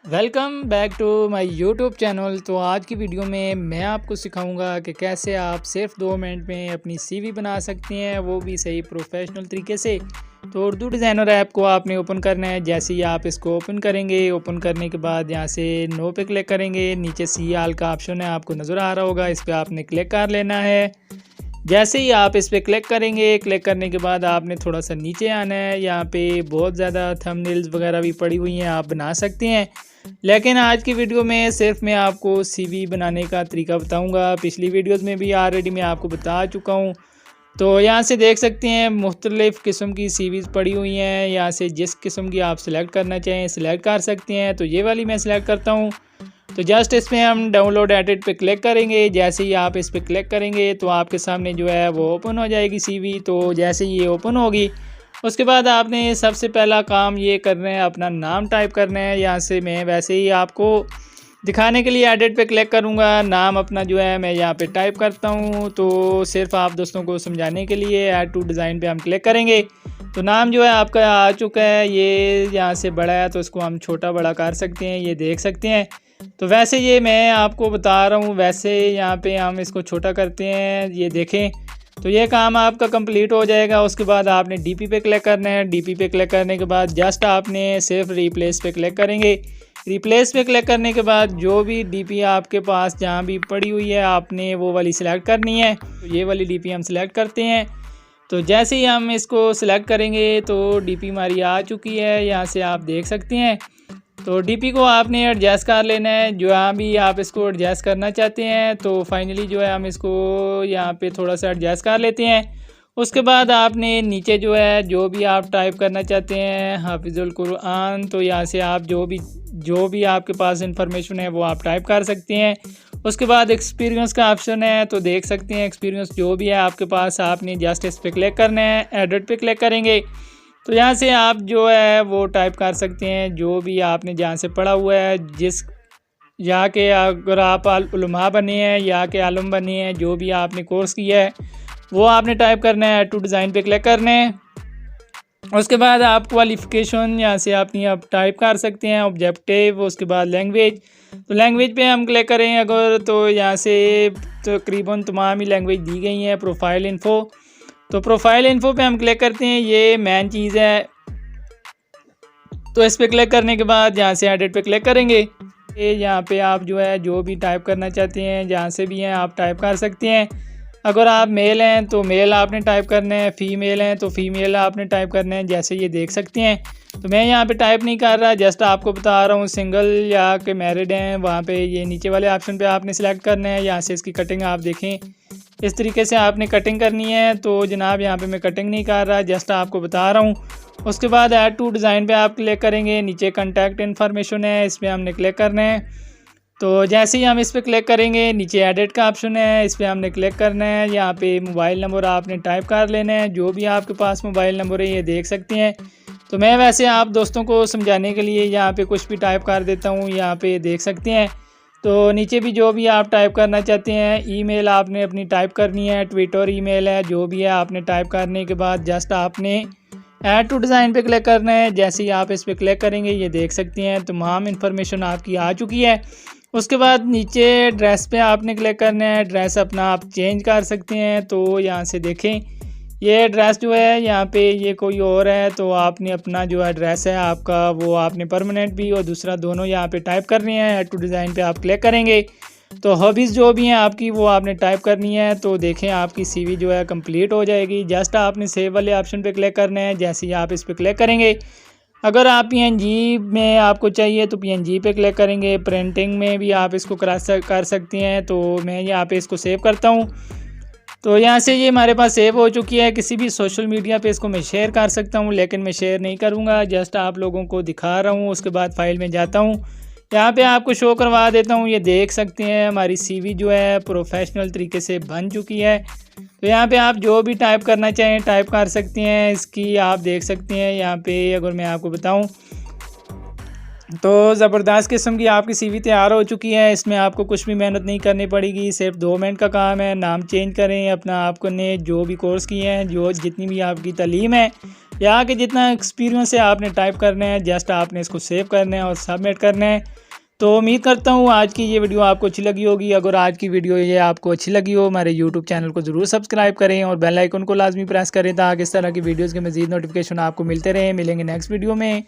Welcome back to my YouTube channel. तो आज की वीडियो में मैं आपको सिखाऊंगा कि कैसे आप सिर्फ 2 मिनट में अपनी सीवी बना सकते हैं, वो भी सही प्रोफेशनल तरीके से। तो उर्दू डिज़ाइनर ऐप को आपने ओपन करना है। जैसे ही आप इसको ओपन करेंगे, ओपन करने के बाद यहाँ से नो पे क्लिक करेंगे। नीचे सी आल का ऑप्शन है, आपको नज़र आ रहा होगा, इस पर आपने क्लिक कर लेना है। जैसे ही आप इस पर क्लिक करेंगे, क्लिक करने के बाद आपने थोड़ा सा नीचे आना है। यहाँ पे बहुत ज़्यादा थंबनेल्स वगैरह भी पड़ी हुई हैं, आप बना सकते हैं। लेकिन आज की वीडियो में सिर्फ मैं आपको सीवी बनाने का तरीका बताऊंगा। पिछली वीडियोस में भी ऑलरेडी मैं आपको बता चुका हूं। तो यहाँ से देख सकते हैं मुख्तलिफ़ किस्म की सीवीज़ पड़ी हुई हैं। यहाँ से जिस किस्म की आप सिलेक्ट करना चाहें सिलेक्ट कर सकते हैं। तो ये वाली मैं सिलेक्ट करता हूँ। तो जस्ट इसमें हम डाउनलोड एडिट पे क्लिक करेंगे। जैसे ही आप इस पर क्लिक करेंगे तो आपके सामने जो है वो ओपन हो जाएगी सीवी। तो जैसे ये ओपन होगी, उसके बाद आपने सबसे पहला काम ये करना है, अपना नाम टाइप करना है। यहाँ से मैं वैसे ही आपको दिखाने के लिए एडिट पे क्लिक करूँगा। नाम अपना जो है मैं यहाँ पे टाइप करता हूँ। तो सिर्फ आप दोस्तों को समझाने के लिए ऐड टू डिज़ाइन पे हम क्लिक करेंगे। तो नाम जो है आपका आ चुका है। ये यहाँ से बड़ा है तो इसको हम छोटा बड़ा कर सकते हैं, ये देख सकते हैं। तो वैसे ये मैं आपको बता रहा हूँ, वैसे यहाँ पे हम इसको छोटा करते हैं, ये देखें। तो ये काम आपका कंप्लीट हो जाएगा। उसके बाद आपने डीपी पे क्लिक करना है। डीपी पे क्लिक करने के बाद जस्ट आपने सिर्फ रिप्लेस पे क्लिक करेंगे। रिप्लेस पे क्लिक करने के बाद जो भी डीपी आपके पास जहाँ भी पड़ी हुई है आपने वो वाली सिलेक्ट करनी है। तो ये वाली डीपी हम सिलेक्ट करते हैं। तो जैसे ही हम इसको सिलेक्ट करेंगे तो डीपी हमारी आ चुकी है, यहाँ से आप देख सकते हैं। तो डीपी को आपने एडजस्ट कर लेना है जहाँ भी आप इसको एडजस्ट करना चाहते हैं। तो फाइनली जो है हम इसको यहाँ पे थोड़ा सा एडजस्ट कर लेते हैं। उसके बाद आपने नीचे जो है जो भी आप टाइप करना चाहते हैं हाफिजुल कुरान, तो यहाँ से आप जो भी आपके पास इंफॉर्मेशन है वो आप टाइप कर सकते हैं। उसके बाद एक्सपीरियंस का ऑप्शन है, तो देख सकते हैं एक्सपीरियंस जो भी है आपके पास, आपने जस्ट इस पर क्लिक करना है, एडिट पे क्लिक करेंगे। तो यहाँ से आप जो है वो टाइप कर सकते हैं जो भी आपने जहाँ से पढ़ा हुआ है, जिस यहाँ के अगर आप उलमा बने हैं या के आलम बने हैं, जो भी आपने कोर्स किया है वो आपने टाइप करना है। ऐड टू डिज़ाइन पे क्लिक करना है। उसके बाद आप क्वालिफ़िकेशन यहाँ से अपनी आप टाइप कर सकते हैं, ऑब्जेक्टिव। उसके बाद लैंग्वेज, तो लैंग्वेज पे हम क्लिक करें अगर, तो यहाँ से तकरीबन तमाम ही लैंग्वेज दी गई हैं। प्रोफाइल इन्फो, तो प्रोफाइल इन्फो पे हम क्लिक करते हैं, ये मेन चीज़ है। तो इस पर क्लिक करने के बाद यहाँ से एडिट पे क्लिक करेंगे। यहाँ पे आप जो है जो भी टाइप करना चाहते हैं जहाँ से भी हैं आप टाइप कर सकते हैं। अगर आप मेल हैं तो मेल आपने टाइप करना है, फ़ीमेल हैं तो फ़ीमेल आपने टाइप करना है, जैसे ये देख सकते हैं। तो मैं यहाँ पे टाइप नहीं कर रहा, जस्ट आपको बता रहा हूँ। सिंगल या के मैरिड हैं, वहाँ पे ये नीचे वाले ऑप्शन पे आपने सेलेक्ट करना है। यहाँ से इसकी कटिंग आप देखें, इस तरीके से आपने कटिंग करनी है। तो जनाब यहाँ पे मैं कटिंग नहीं कर रहा, जस्ट आपको बता रहा हूँ। उसके बाद ऐड टू डिज़ाइन पे आप क्लिक करेंगे। नीचे कॉन्टैक्ट इन्फॉर्मेशन है, इस पर हमने क्लिक करना है। तो जैसे ही हम इस पर क्लिक करेंगे, नीचे एडिट का ऑप्शन है, इस पर हमने क्लिक करना है। यहाँ पे मोबाइल नंबर आपने टाइप कर लेना है, जो भी आपके पास मोबाइल नंबर है, ये देख सकते हैं। तो मैं वैसे आप दोस्तों को समझाने के लिए यहाँ पे कुछ भी टाइप कर देता हूँ, यहाँ पे देख सकते हैं। तो नीचे भी जो भी आप टाइप करना चाहते हैं, ईमेल आपने अपनी टाइप करनी है, ट्विटर ईमेल है, जो भी है आपने टाइप करने के बाद जस्ट आपने ऐड टू डिज़ाइन पे क्लिक करना है। जैसे ही आप इस पर क्लिक करेंगे, ये देख सकते हैं तमाम इन्फॉर्मेशन आपकी आ चुकी है। उसके बाद नीचे ड्रेस पे आपने क्लिक करना है, ड्रेस अपना आप चेंज कर सकते हैं। तो यहाँ से देखें, ये ड्रेस जो है यहाँ पे ये कोई और है, तो आपने अपना जो एड्रेस है आपका वो आपने परमानेंट भी और दूसरा दोनों यहाँ पे टाइप करनी है। ऐड टू डिज़ाइन पे आप क्लिक करेंगे तो हॉबीज़ जो भी हैं आपकी वो आपने टाइप करनी है। तो देखें आपकी सीवी जो है कंप्लीट हो जाएगी। जस्ट आपने सेव वाले ऑप्शन पे क्लिक करना है। जैसे ही आप इस पर क्लिक करेंगे, अगर आप पीएनजी में आपको चाहिए तो पीएनजी पे क्लिक करेंगे। प्रिंटिंग में भी आप इसको कर सकते हैं। तो मैं यहाँ पे इसको सेव करता हूँ। तो यहाँ से ये हमारे पास सेव हो चुकी है। किसी भी सोशल मीडिया पे इसको मैं शेयर कर सकता हूँ, लेकिन मैं शेयर नहीं करूँगा, जस्ट आप लोगों को दिखा रहा हूँ। उसके बाद फाइल में जाता हूँ, यहाँ पे आपको शो करवा देता हूँ। ये देख सकते हैं हमारी सीवी जो है प्रोफेशनल तरीके से बन चुकी है। तो यहाँ पे आप जो भी टाइप करना चाहें टाइप कर सकते हैं। इसकी आप देख सकते हैं यहाँ पे अगर मैं आपको बताऊँ तो ज़बरदस्त किस्म की आपकी सीवी तैयार हो चुकी है। इसमें आपको कुछ भी मेहनत नहीं करनी पड़ेगी, सिर्फ 2 मिनट का काम है। नाम चेंज करें, अपना आपने जो भी कोर्स किए हैं, जो जितनी भी आपकी तालीम है यहाँ के जितना एक्सपीरियंस है आपने टाइप करना है, जस्ट आपने इसको सेव करना है और सबमिट करना है। तो उम्मीद करता हूँ आज की ये वीडियो आपको अच्छी लगी होगी। अगर आज की वीडियो ये आपको अच्छी लगी हो, हमारे यूट्यूब चैनल को ज़रूर सब्सक्राइब करें और बेल आइकन को लाजमी प्रेस करें ताकि इस तरह की वीडियोज़ के मज़ीद नोटिफिकेशन आपको मिलते रहें। मिलेंगे नेक्स्ट वीडियो में।